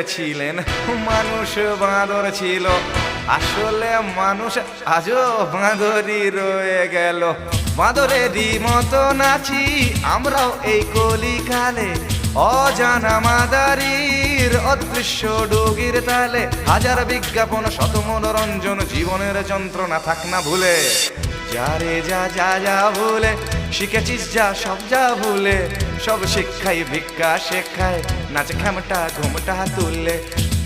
বলেছিলেন মানুষ বাঁদর ছিল, আসলে মানুষ আজও বাঁদরই রয়ে গেল। বাঁদরেরই মতো নাচি আমরাও এই কলিকালে, অজানা মাদারির অদৃশ্য ডুগির তালে। হাজার বিজ্ঞাপন শত মনোরঞ্জন, জীবনের যন্ত্রণা থাক না ভুলে। যারে যা যা যা ভুলে শিখেছিস যা সব যা ভুলে, সব শিক্ষাই ভিক্ষা শেখায়, নাচ খেমটা ঘুমটা তুললে।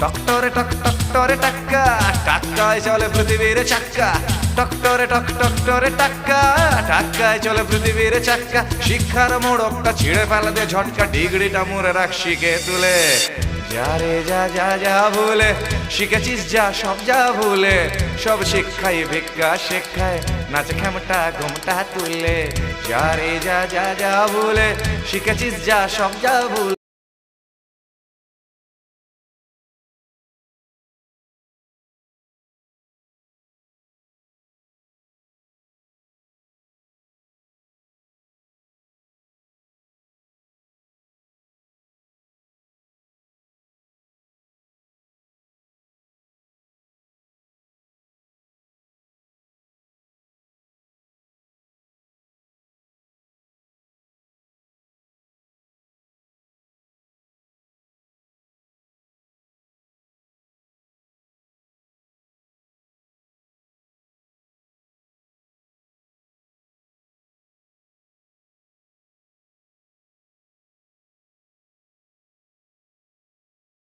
টকটরে টক টকটরে টাক্কা, টাক্কায় চলে পৃথিবীর চাক্কা। টকটরে টক টকটরে টাক্কা, টাক্কায় চলে পৃথিবীর চাক্কা। শিক্ষার মোড়কটা ছিঁড়ে ফেলা দে ঝটকা, ডিগ্রিটা মুড়ে রাখ শিখে তুলে। যারে যা যা যা ভুলে শিখেছিস যা সব যা ভুলে, সব শিক্ষাই ভিক্ষা শেখায়, নাচ খেমটা ঘুমটা তুললে। যারে যা যা যা ভুলে শিখেছিস যা সব যা ভুলে।